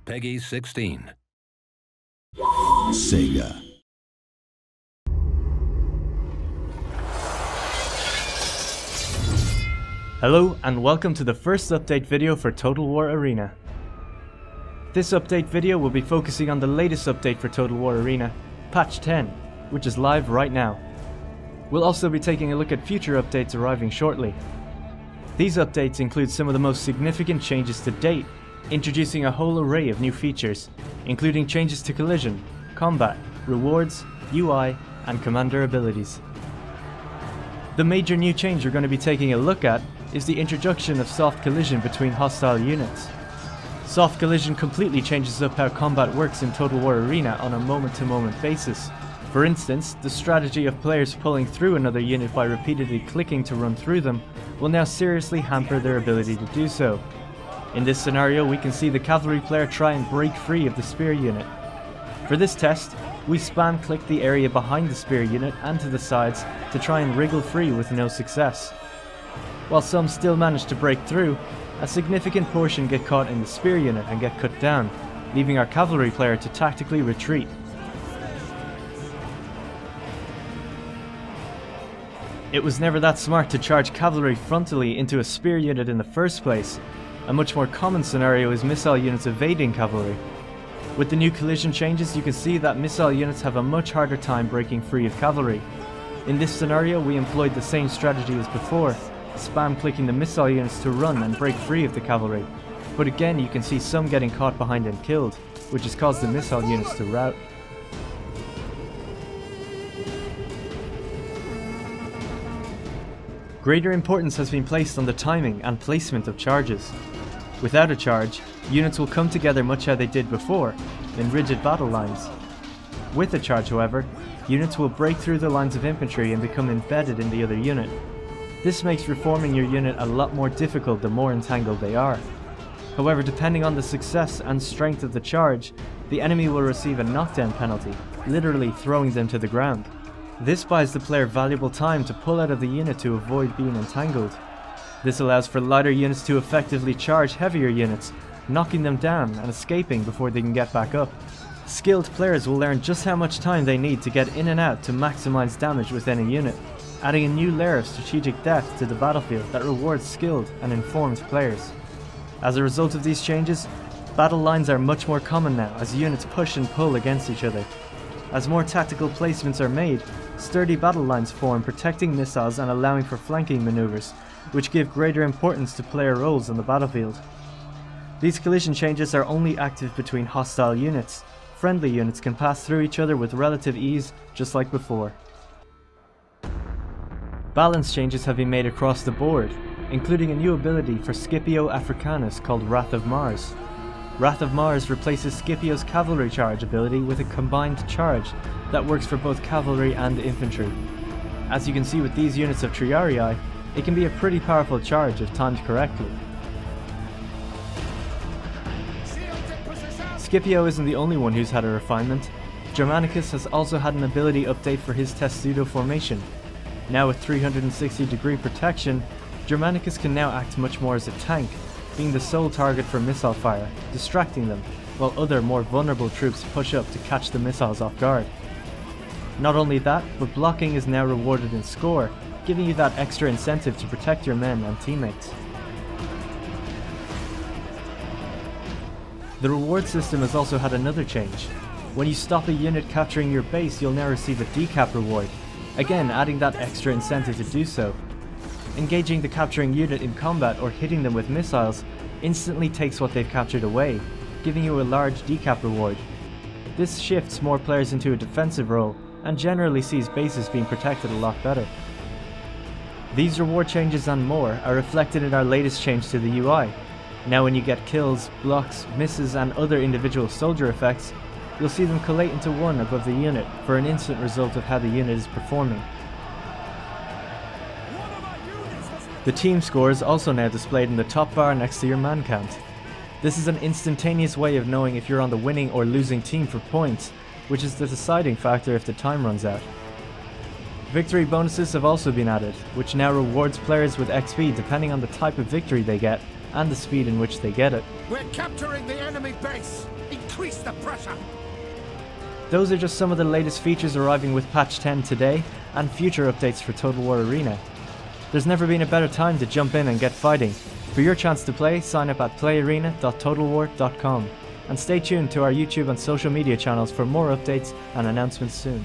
Peggy 16. Sega. Hello and welcome to the first update video for Total War Arena. This update video will be focusing on the latest update for Total War Arena, Patch 10, which is live right now. We'll also be taking a look at future updates arriving shortly. These updates include some of the most significant changes to date, introducing a whole array of new features, including changes to collision, combat, rewards, UI, and commander abilities. The major new change we're going to be taking a look at is the introduction of soft collision between hostile units. Soft collision completely changes up how combat works in Total War Arena on a moment-to-moment basis. For instance, the strategy of players pulling through another unit by repeatedly clicking to run through them will now seriously hamper their ability to do so. In this scenario, we can see the cavalry player try and break free of the spear unit. For this test, we spam click the area behind the spear unit and to the sides to try and wriggle free with no success. While some still manage to break through, a significant portion get caught in the spear unit and get cut down, leaving our cavalry player to tactically retreat. It was never that smart to charge cavalry frontally into a spear unit in the first place. A much more common scenario is missile units evading cavalry. With the new collision changes, you can see that missile units have a much harder time breaking free of cavalry. In this scenario, we employed the same strategy as before, spam clicking the missile units to run and break free of the cavalry. But again, you can see some getting caught behind and killed, which has caused the missile units to rout. Greater importance has been placed on the timing and placement of charges. Without a charge, units will come together much how they did before, in rigid battle lines. With a charge, however, units will break through the lines of infantry and become embedded in the other unit. This makes reforming your unit a lot more difficult the more entangled they are. However, depending on the success and strength of the charge, the enemy will receive a knockdown penalty, literally throwing them to the ground. This buys the player valuable time to pull out of the unit to avoid being entangled. This allows for lighter units to effectively charge heavier units, knocking them down and escaping before they can get back up. Skilled players will learn just how much time they need to get in and out to maximize damage with any unit, adding a new layer of strategic depth to the battlefield that rewards skilled and informed players. As a result of these changes, battle lines are much more common now as units push and pull against each other. As more tactical placements are made, sturdy battle lines form, protecting missiles and allowing for flanking maneuvers, which give greater importance to player roles on the battlefield. These collision changes are only active between hostile units. Friendly units can pass through each other with relative ease, just like before. Balance changes have been made across the board, including a new ability for Scipio Africanus called Wrath of Mars. Wrath of Mars replaces Scipio's cavalry charge ability with a combined charge that works for both cavalry and infantry. As you can see with these units of Triarii, it can be a pretty powerful charge if timed correctly. Scipio isn't the only one who's had a refinement. Germanicus has also had an ability update for his Testudo formation. Now with 360-degree protection, Germanicus can now act much more as a tank, being the sole target for missile fire, distracting them, while other more vulnerable troops push up to catch the missiles off guard. Not only that, but blocking is now rewarded in score, giving you that extra incentive to protect your men and teammates. The reward system has also had another change. When you stop a unit capturing your base, you'll now receive a Decap reward, again adding that extra incentive to do so. Engaging the capturing unit in combat or hitting them with missiles instantly takes what they've captured away, giving you a large Decap reward. This shifts more players into a defensive role and generally sees bases being protected a lot better. These reward changes and more are reflected in our latest change to the UI. Now when you get kills, blocks, misses and other individual soldier effects, you'll see them collate into one above the unit for an instant result of how the unit is performing. The team score is also now displayed in the top bar next to your man count. This is an instantaneous way of knowing if you're on the winning or losing team for points, which is the deciding factor if the time runs out. Victory bonuses have also been added, which now rewards players with XP depending on the type of victory they get and the speed in which they get it. We're capturing the enemy base! Increase the pressure! Those are just some of the latest features arriving with patch 10 today, and future updates for Total War Arena. There's never been a better time to jump in and get fighting. For your chance to play, sign up at playarena.totalwar.com, and stay tuned to our YouTube and social media channels for more updates and announcements soon.